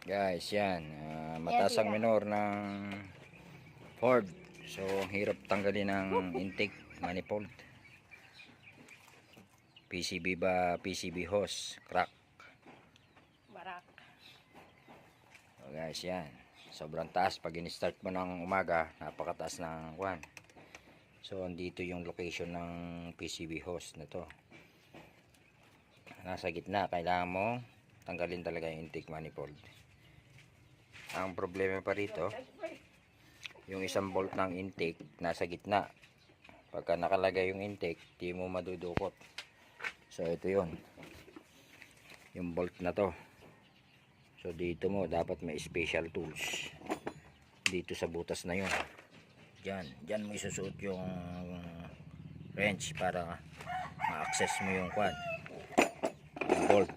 Guys, yan. Mataas ang minor ng Ford. So, hirap tanggalin ng intake manifold. PCB ba? PCB hose. Crack. Barak. So, guys, yan. Sobrang taas. Pag in-start mo ng umaga, napakataas ng kwan. So, andito yung location ng PCB hose na to. Nasa gitna. Kailangan mo tanggalin talaga yung intake manifold. Ang problema pa rito, yung isang bolt ng intake nasa gitna. Pagka nakalagay yung intake, di mo madudukot. So ito yun, yung bolt na to. So dito mo dapat may special tools dito sa butas na yun. Diyan mo isusuot yung wrench para ma-access mo yung quad, yung bolt.